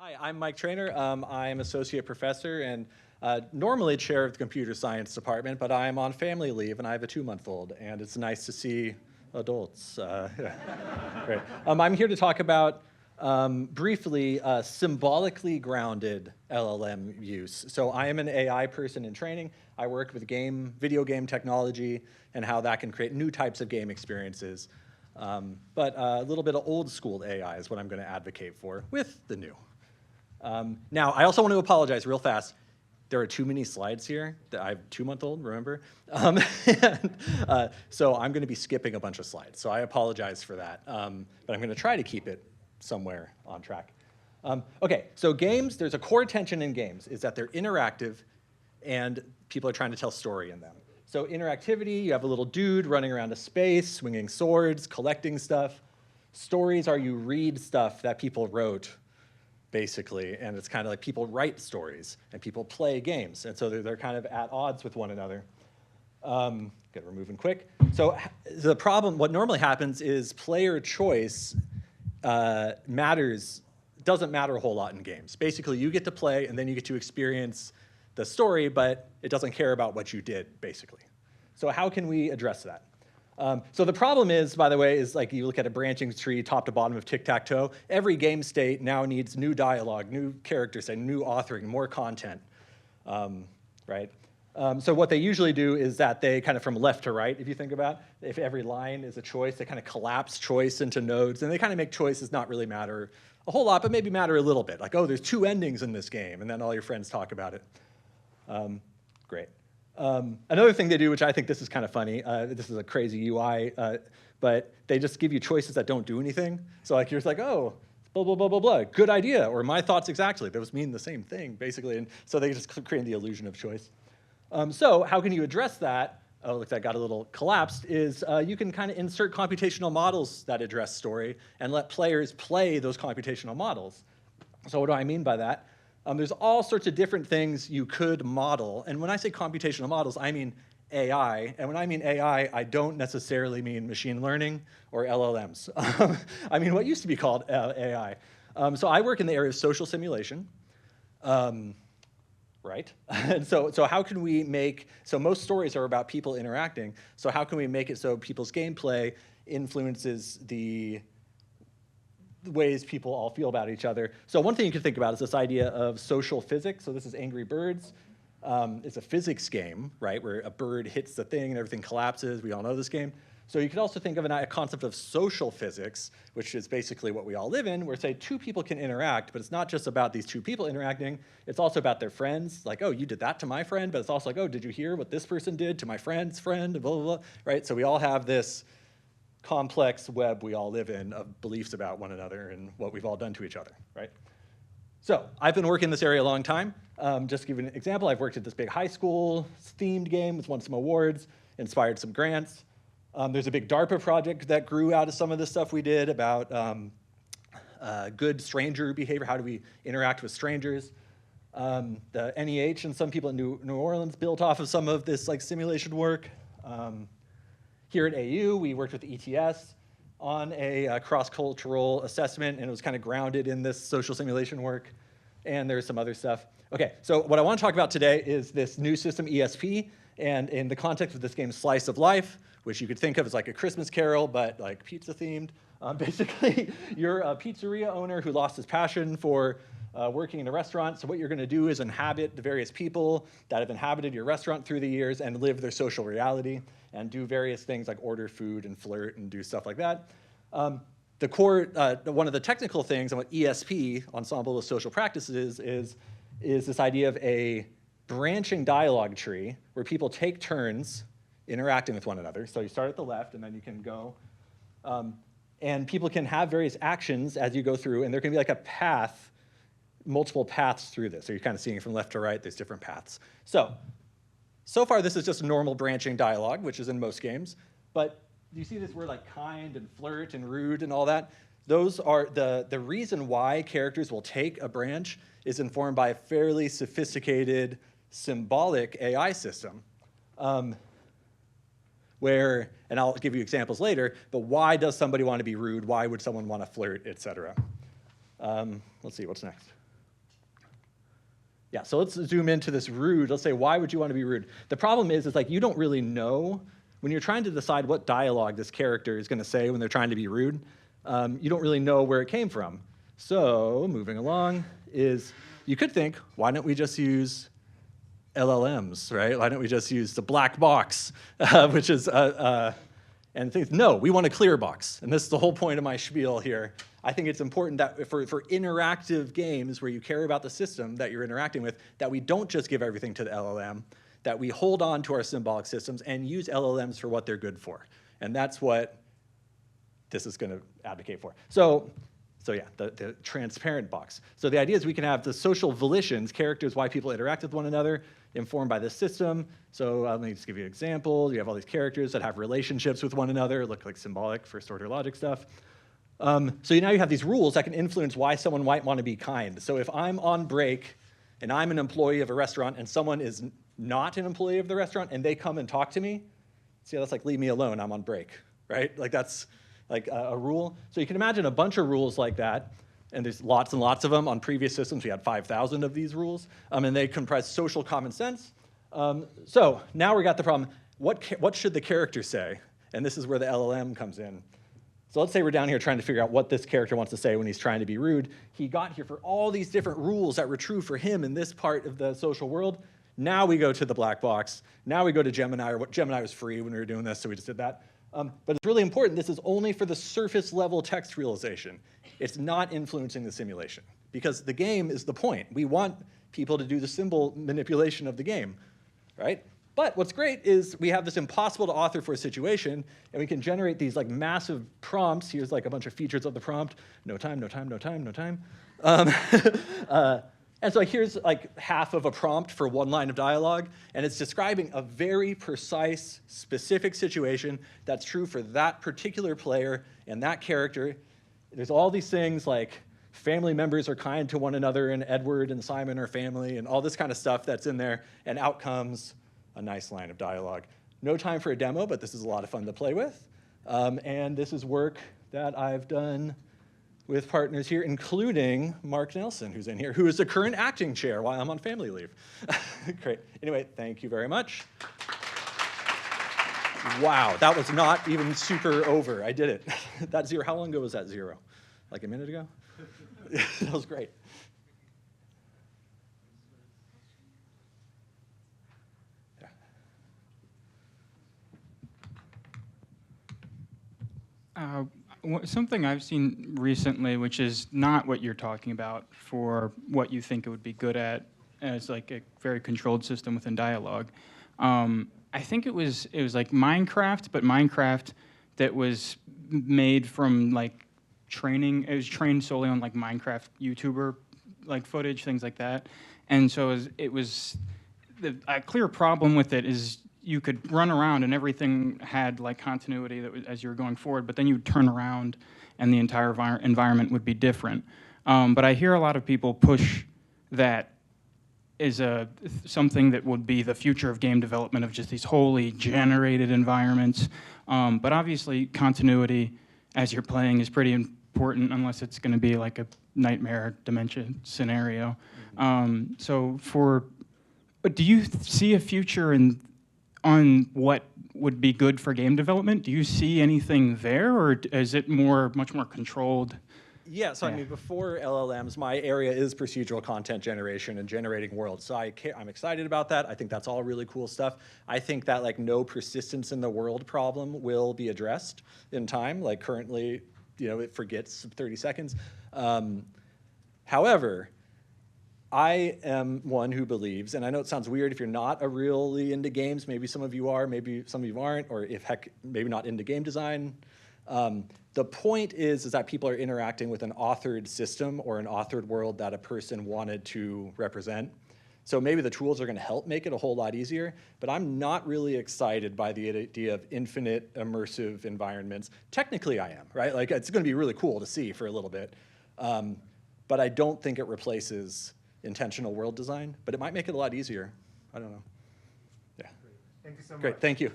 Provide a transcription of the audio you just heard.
Hi, I'm Mike Treanor. I'm associate professor and normally chair of the computer science department, but I'm on family leave and I have a 2-month-old, and it's nice to see adults. Yeah. Great. I'm here to talk about briefly symbolically grounded LLM use. So I am an AI person in training. I work with video game technology and how that can create new types of game experiences. But a little bit of old school AI is what I'm going to advocate for with the new. Now, I also want to apologize real fast. There are too many slides here. I have a 2-month-old, remember? So I'm going to be skipping a bunch of slides. So I apologize for that. But I'm going to try to keep it somewhere on track. OK, so games, there's a core tension in games, is that they're interactive and people are trying to tell story in them. So interactivity, you have a little dude running around a space, swinging swords, collecting stuff. Stories are you read stuff that people wrote, basically, and it's kind of like people write stories and people play games, and so they're kind of at odds with one another. We're moving quick. So the problem, what normally happens is player choice doesn't matter a whole lot in games. Basically, you get to play and then you get to experience the story, but it doesn't care about what you did, basically. So how can we address that? So the problem is, by the way, is like you look at a branching tree top to bottom of tic-tac-toe, every game state now needs new dialogue, new characters, and new authoring, more content, right? So what they usually do is that they kind of from left to right, if you think about, if every line is a choice, they kind of collapse choice into nodes, and they kind of make choices not really matter a whole lot, but maybe matter a little bit. Like, oh, there's 2 endings in this game, and then all your friends talk about it. Great. Another thing they do, which I think this is kind of funny, this is a crazy UI, but they just give you choices that don't do anything. So like you're just like, oh, blah, blah, blah, blah, blah, good idea, or my thoughts exactly. Those mean the same thing, basically. And so they just create the illusion of choice. So how can you address that? Oh, look, that got a little collapsed, is you can kind of insert computational models that address story and let players play those computational models. So what do I mean by that? There's all sorts of different things you could model. And when I say computational models, I mean AI. And when I mean AI, I don't necessarily mean machine learning or LLMs. I mean what used to be called AI. So I work in the area of social simulation. Right? And so how can we make, so most stories are about people interacting, so how can we make it so people's gameplay influences the ways people all feel about each other? So one thing you can think about is this idea of social physics. So this is Angry Birds. It's a physics game, right, where a bird hits the thing and everything collapses. We all know this game. So you could also think of a concept of social physics, which is basically what we all live in, where, say, 2 people can interact, but it's not just about these 2 people interacting. It's also about their friends. Like, oh, you did that to my friend, but it's also like, oh, did you hear what this person did to my friend's friend, blah, blah, blah, right? So we all have this complex web we all live in of beliefs about one another and what we've all done to each other, right? So I've been working in this area a long time. Just to give you an example, I've worked at this big high school themed game. It's won some awards, inspired some grants. There's a big DARPA project that grew out of some of the stuff we did about good stranger behavior. How do we interact with strangers? The NEH and some people in New Orleans built off of some of this like simulation work. Here at AU, we worked with ETS on a cross-cultural assessment, and it was kind of grounded in this social simulation work. And there's some other stuff. OK, so what I want to talk about today is this new system, ESP, and in the context of this game, Slice of Life, which you could think of as like a Christmas Carol, but like pizza-themed. Basically, you're a pizzeria owner who lost his passion for working in a restaurant. So what you're going to do is inhabit the various people that have inhabited your restaurant through the years and live their social reality and do various things like order food and flirt and do stuff like that. The core, one of the technical things on what ESP, Ensemble of Social Practices, is this idea of a branching dialogue tree where people take turns interacting with one another. So you start at the left, and then you can go. And people can have various actions as you go through, and there can be like a path, multiple paths through this. So you're kind of seeing from left to right, there's different paths. So far, this is just normal branching dialogue, which is in most games. But you see this word like kind and flirt and rude and all that? Those are the reason why characters will take a branch is informed by a fairly sophisticated symbolic AI system. Where, and I'll give you examples later, but why does somebody want to be rude? Why would someone want to flirt, et cetera? Let's see, what's next? Yeah, so let's zoom into this rude. Let's say, why would you want to be rude? The problem is like you don't really know, when you're trying to decide what dialogue this character is going to say when they're trying to be rude, you don't really know where it came from. So moving along is, you could think, why don't we just use LLMs, right? Why don't we just use the black box, which is, and things, no, we want a clear box. And this is the whole point of my spiel here. I think it's important that for interactive games where you care about the system that you're interacting with, that we don't just give everything to the LLM, that we hold on to our symbolic systems and use LLMs for what they're good for. And that's what this is going to advocate for. So yeah, the transparent box. So the idea is we can have the social volitions, characters, why people interact with one another, informed by this system. So let me just give you an example. You have all these characters that have relationships with one another, look like symbolic first order logic stuff. So now you have these rules that can influence why someone might want to be kind. So if I'm on break and I'm an employee of a restaurant and someone is not an employee of the restaurant and they come and talk to me, see, that's like, leave me alone, I'm on break, right? Like that's like a rule. So you can imagine a bunch of rules like that, and there's lots and lots of them. On previous systems, we had 5,000 of these rules, and they comprise social common sense. So now we got the problem, what should the character say? And this is where the LLM comes in. So let's say we're down here trying to figure out what this character wants to say when he's trying to be rude. He got here for all these different rules that were true for him in this part of the social world. Now we go to the black box. Now we go to Gemini, or what Gemini was free when we were doing this, so we just did that. But it's really important, this is only for the surface level text realization. It's not influencing the simulation, because the game is the point. We want people to do the symbol manipulation of the game, right? But what's great is we have this impossible to author for a situation, and we can generate these like massive prompts. Here's like a bunch of features of the prompt. No time, no time, no time, no time. And so here's like half of a prompt for one line of dialogue, and it's describing a very precise, specific situation that's true for that particular player and that character. There's all these things like family members are kind to one another, and Edward and Simon are family, and all this kind of stuff that's in there, and out comes a nice line of dialogue. No time for a demo, but this is a lot of fun to play with. And this is work that I've done with partners here, including Mark Nelson, who's in here, who is the current acting chair while I'm on family leave. Great. Anyway, thank you very much. Wow, that was not even super over. I did it. That zero, how long ago was that zero? Like a minute ago? That was great. Something I've seen recently, which is not what you're talking about for what you think it would be good at as like a very controlled system within dialogue. I think it was like Minecraft, but Minecraft that was made from like training. It was trained solely on like Minecraft YouTuber like footage, things like that. And so a clear problem with it is you could run around and everything had like continuity that was, as you were going forward, but then you'd turn around and the entire environment would be different. But I hear a lot of people push that is something that would be the future of game development, of just these wholly generated environments. But obviously continuity as you're playing is pretty important, unless it's going to be like a nightmare dementia scenario. But do you see a future on what would be good for game development? Do you see anything there, or is it much more controlled? Yeah, so I mean, before LLMs, my area is procedural content generation and generating worlds. So I'm excited about that. I think that's all really cool stuff. I think that like no persistence in the world problem will be addressed in time. Like currently, it forgets 30 seconds. However, I am one who believes, and I know it sounds weird if you're not really into games, maybe some of you are, maybe some of you aren't, or if heck, maybe not into game design. The point is that people are interacting with an authored system or an authored world that a person wanted to represent. So maybe the tools are going to help make it a whole lot easier, but I'm not really excited by the idea of infinite immersive environments. Technically I am, right? Like it's going to be really cool to see for a little bit, but I don't think it replaces intentional world design, but it might make it a lot easier. I don't know. Yeah. Thank you so much. Great, thank you.